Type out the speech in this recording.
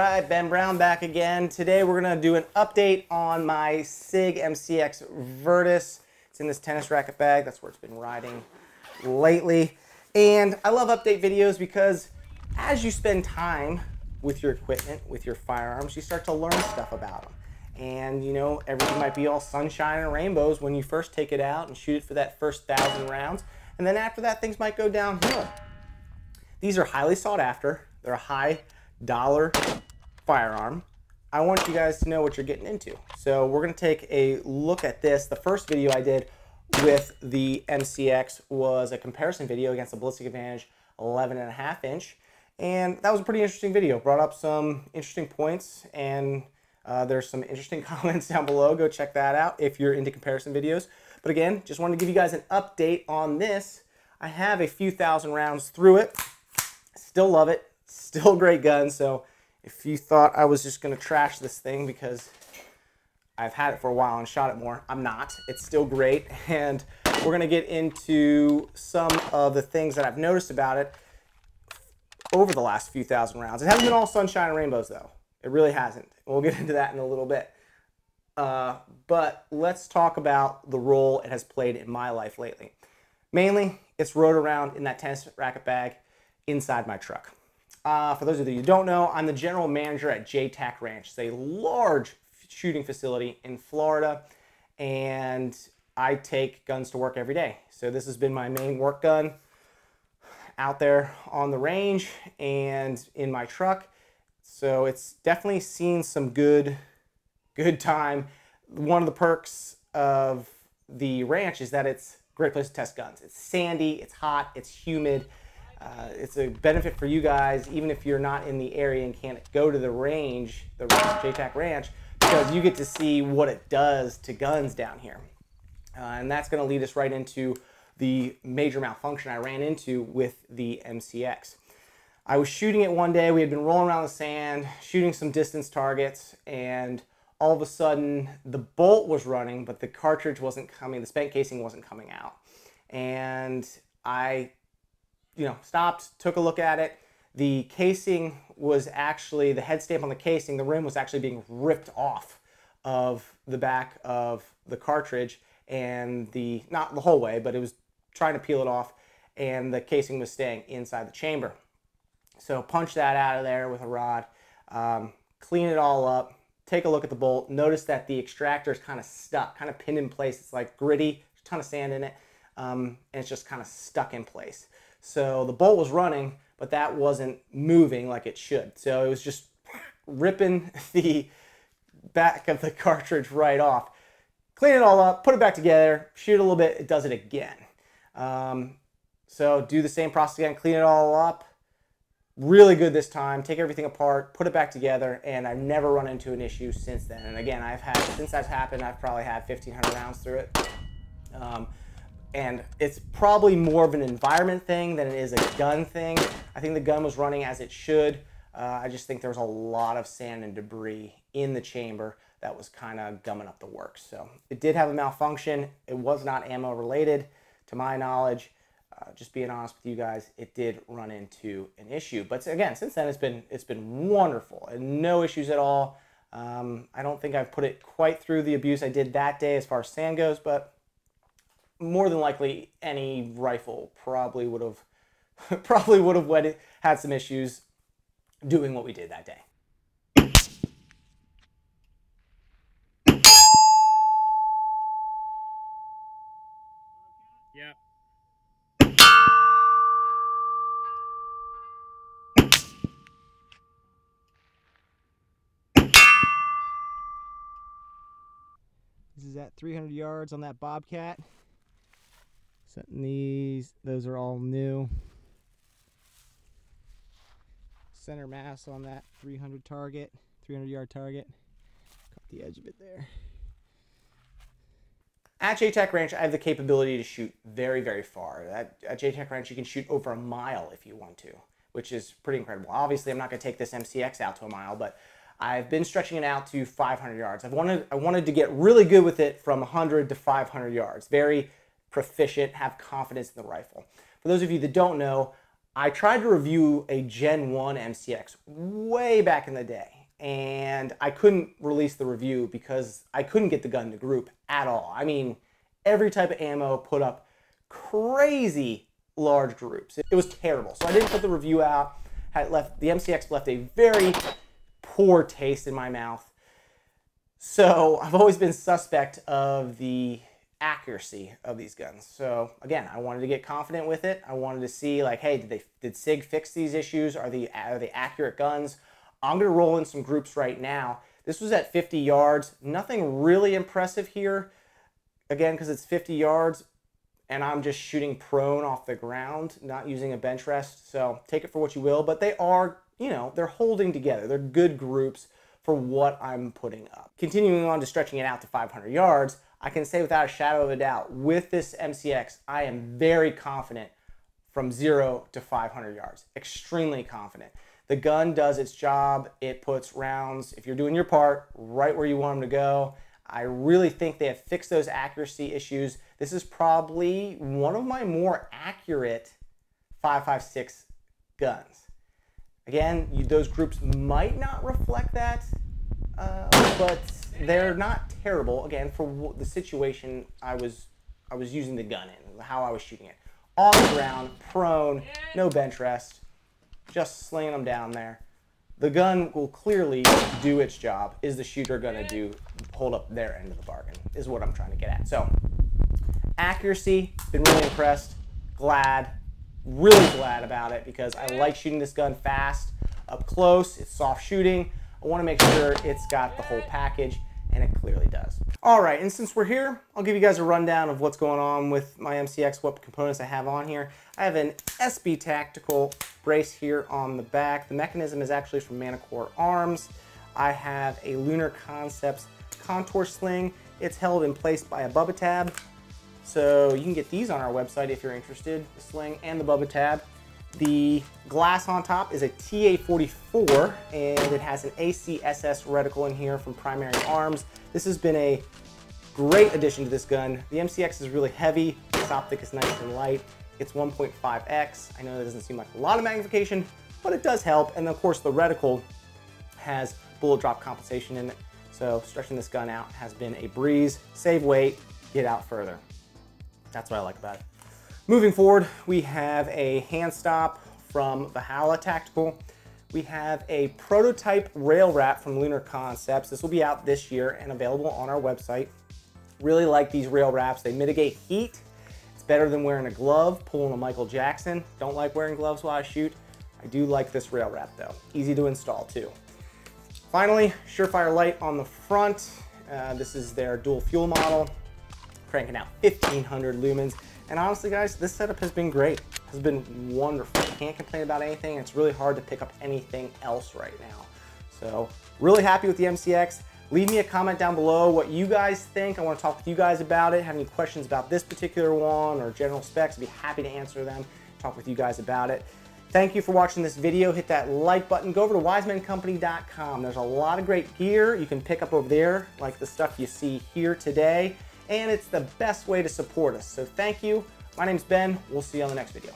right, Ben Brown back again. Today we're going to do an update on my SIG MCX Virtus. It's in this tennis racket bag. That's where it's been riding lately. And I love update videos because as you spend time with your equipment, with your firearms, you start to learn stuff about them. And you know, everything might be all sunshine and rainbows when you first take it out and shoot it for that first 1,000 rounds. And then after that, things might go downhill. These are highly sought after. They're a high dollar firearm. I want you guys to know what you're getting into. So we're going to take a look at this. The first video I did with the MCX was a comparison video against the Ballistic Advantage 11.5 inch. And that was a pretty interesting video. Brought up some interesting points, and there's some interesting comments down below. Go check that out if you're into comparison videos. But again, just wanted to give you guys an update on this. I have a few thousand rounds through it. Still love it. Still great gun. So if you thought I was just going to trash this thing because I've had it for a while and shot it more, I'm not. It's still great. And we're going to get into some of the things that I've noticed about it over the last few thousand rounds. It hasn't been all sunshine and rainbows, though. It really hasn't. We'll get into that in a little bit. But let's talk about the role it has played in my life lately. Mainly, it's rode around in that tennis racket bag inside my truck. For those of you who don't know, I'm the general manager at JTAC Ranch. It's a large shooting facility in Florida, and I take guns to work every day. So this has been my main work gun out there on the range and in my truck. So it's definitely seen some good time. One of the perks of the ranch is that it's a great place to test guns. It's sandy, it's hot, it's humid. It's a benefit for you guys, even if you're not in the area and can't go to the range, the JTAC Ranch, because you get to see what it does to guns down here. And that's going to lead us right into the major malfunction I ran into with the MCX. I was shooting it one day. We had been rolling around the sand, shooting some distance targets, and all of a sudden the bolt was running, but the cartridge wasn't coming, the spent casing wasn't coming out. And I stopped, took a look at it. The casing was actually, the head stamp on the casing, the rim was actually being ripped off of the back of the cartridge, and not the whole way, but it was trying to peel it off, and the casing was staying inside the chamber. So punch that out of there with a rod, clean it all up, take a look at the bolt, notice that the extractor is kind of stuck, kind of pinned in place. It's like gritty, there's a ton of sand in it, and it's just kind of stuck in place. So the bolt was running, but that wasn't moving like it should. So it was just ripping the back of the cartridge right off. Clean it all up, put it back together, shoot a little bit, it does it again. So do the same process again, clean it all up. Really good this time, take everything apart, put it back together, and I've never run into an issue since then. And again, since that's happened, I've probably had 1,500 rounds through it. And it's probably more of an environment thing than it is a gun thing. I think the gun was running as it should. I just think there was a lot of sand and debris in the chamber that was kind of gumming up the works. So it did have a malfunction. It was not ammo related, to my knowledge. Just being honest with you guys, it did run into an issue. But again, since then it's been wonderful and no issues at all. I don't think I've put it quite through the abuse I did that day as far as sand goes, but more than likely any rifle probably would have had some issues doing what we did that day. Yep. This is at 300 yards on that Bobcat. Setting those are all new. Center mass on that 300 yard target. Caught the edge of it there. At JTAC Ranch, I have the capability to shoot very, very far. At JTAC Ranch, you can shoot over a mile if you want to, which is pretty incredible. Obviously, I'm not going to take this MCX out to a mile, but I've been stretching it out to 500 yards. I wanted to get really good with it from 100 to 500 yards. Very proficient, have confidence in the rifle. For those of you that don't know, I tried to review a Gen 1 MCX way back in the day, and I couldn't release the review because I couldn't get the gun to group at all. I mean, every type of ammo put up crazy large groups. It was terrible. So I didn't put the review out. The MCX left a very poor taste in my mouth. So I've always been suspect of the accuracy of these guns. So again, I wanted to get confident with it. I wanted to see, like, hey, did SIG fix these issues? Are they accurate guns? I'm gonna roll in some groups right now. This was at 50 yards. Nothing really impressive here. Again, because it's 50 yards and I'm just shooting prone off the ground, not using a bench rest. So take it for what you will, but they are, you know, they're holding together. They're good groups for what I'm putting up. Continuing on to stretching it out to 500 yards, I can say without a shadow of a doubt, with this MCX, I am very confident from 0 to 500 yards. Extremely confident. The gun does its job. It puts rounds, if you're doing your part, right where you want them to go. I really think they have fixed those accuracy issues. This is probably one of my more accurate 5.56 guns. Again, those groups might not reflect that, but they're not terrible. Again, for the situation I was using the gun in, how I was shooting it. On the ground, prone, no bench rest, just slinging them down there. The gun will clearly do its job. Is the shooter gonna hold up their end of the bargain, is what I'm trying to get at. So, accuracy, been really impressed, really glad about it, because I like shooting this gun fast, up close, it's soft shooting. I wanna make sure it's got the whole package, and it clearly does. All right, and since we're here, I'll give you guys a rundown of what's going on with my MCX, what components I have on here. I have an SB Tactical brace here on the back. The mechanism is actually from Manticore Arms. I have a Lunar Concepts contour sling. It's held in place by a Bubba tab. So you can get these on our website if you're interested, the sling and the Bubba tab. The glass on top is a TA44, and it has an ACSS reticle in here from Primary Arms. This has been a great addition to this gun. The MCX is really heavy, this optic is nice and light. It's 1.5x. I know that doesn't seem like a lot of magnification, but it does help. And of course the reticle has bullet drop compensation in it. So stretching this gun out has been a breeze. Save weight, get out further. That's what I like about it. Moving forward, we have a hand stop from Valhalla Tactical. We have a prototype rail wrap from Lunar Concepts. This will be out this year and available on our website. Really like these rail wraps. They mitigate heat. It's better than wearing a glove, pulling a Michael Jackson. Don't like wearing gloves while I shoot. I do like this rail wrap though. Easy to install too. Finally, Surefire light on the front. This is their dual fuel model, cranking out 1500 lumens. And honestly guys, this setup has been great. Has been wonderful. Can't complain about anything. It's really hard to pick up anything else right now. So really happy with the MCX. Leave me a comment down below what you guys think. I want to talk with you guys about it. Have any questions about this particular one or general specs? I'd be happy to answer them, talk with you guys about it. Thank you for watching this video. Hit that like button. Go over to wisemancompany.com. There's a lot of great gear you can pick up over there, like the stuff you see here today. And it's the best way to support us. So thank you. My name's Ben. We'll see you on the next video.